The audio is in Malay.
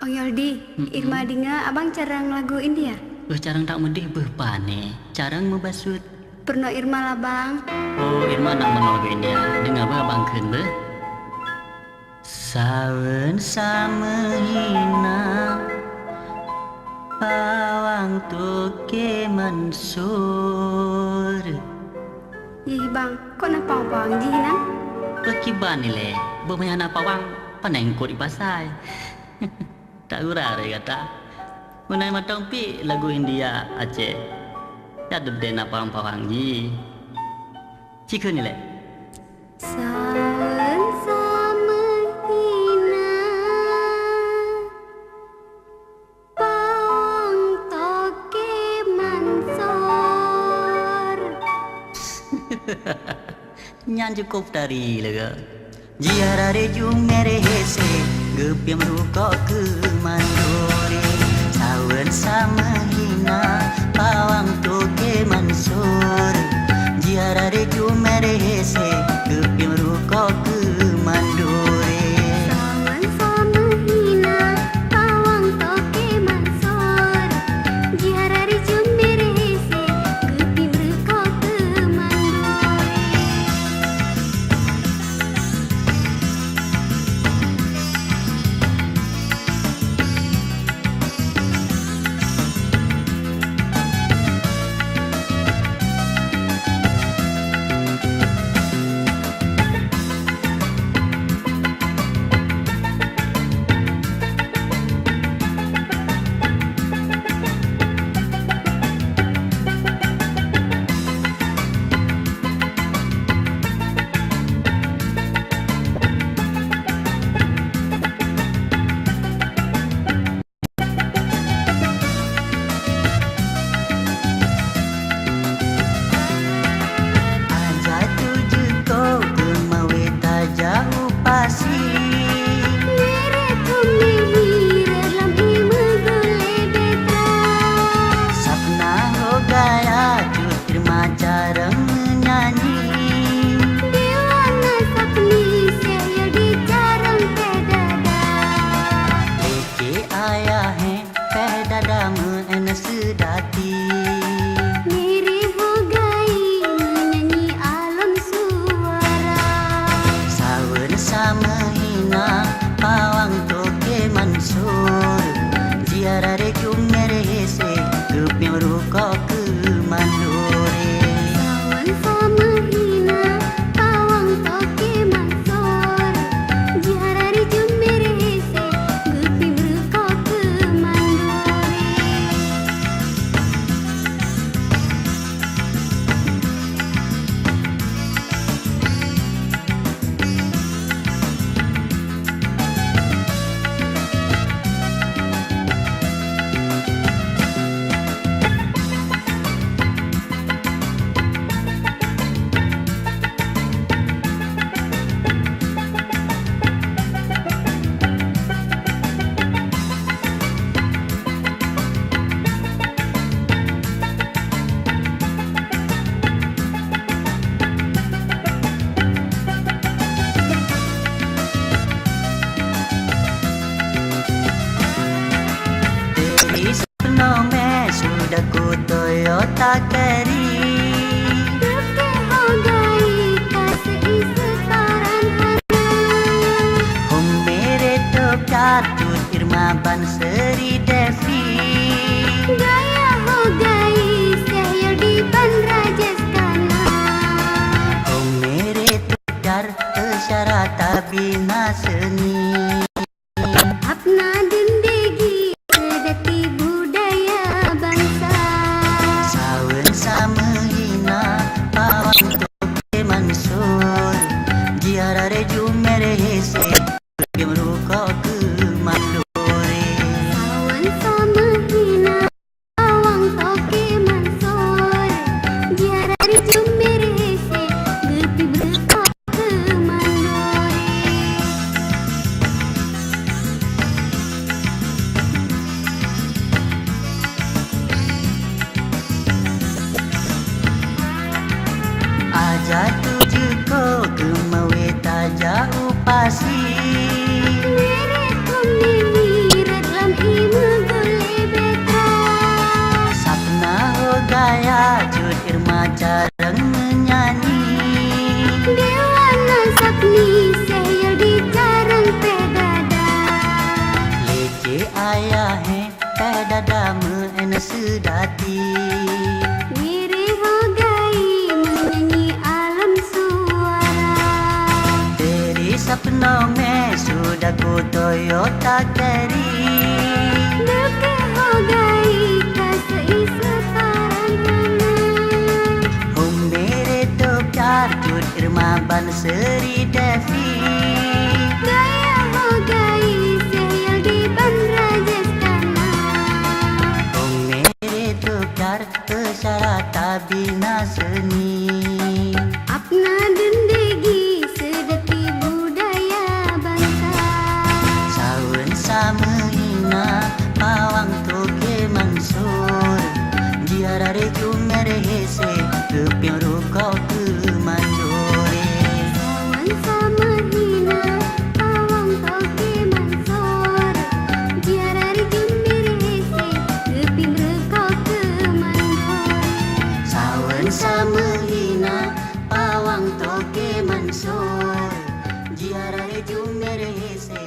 Bang Yoldi, Irma dengar abang carang lagu India. Carang tak medih berpane, carang membasut. Pernah Irma lah bang. Oh Irma nak menol lagu India, dengar apa abang kun ber? Sawen sama hina, pawang toke mansur. Ih bang, kok nak pawang ji nang? Pekiban ni le, bermain apa pawang, paneng kot di pasai. Tak gurau dia kata. Menai matang pi lagu India Aceh. Ya debde na pawang ji. Cikun ni le. Sawen sama hina, pawang toke mansor. Nyan cukup dari lega. Jiara reju mere hese, gepiam ruko ke mandore. Sawen sama hina, pawang toke mansur. Jiara reju mere hese, gepiam ruko ke mandore. Sawen sama hina, pawang toke mansor. Jiara reju mere hese, gepiam ruko ke mandore. Toyota Carry Dekat hogai kasih setaran hana. Hum mere to pyar tut Irma Bansari Devi. Gaya hogai saya di ban Rajasthana. Hum mere to pyar isyarata bina seni. Apna zindagi sedati budaya bangsa. Sama hina pawang toke mansur. Jiara reju mere hese, gepiam ruko ke mandore. Sawan sama hina, pawang toke mansor. Jiara reju mere hese, gepiam ruko ke mandore. Aja tujuko gemawe taja upasi. Mere kami hirat lam no me sudah ku Toyota Carry Duke ho gai kasa isa parangana Hum mere to pyar jut irma ban seri Devi Gaya ho gai sehil di ban Rajasthana Hum mere to pyar pesarata bina seni Apna zindagi sedeti budaya bangsa Sawan sama hina pawang toke mansur Jiara re jumere hese keping rukau ke mandore Sawan sama hina awang toke mansor Jiarari jumbir hese keping rekau ke mandor Sawan sama hina pawang toke mansur Jiara re jumere hese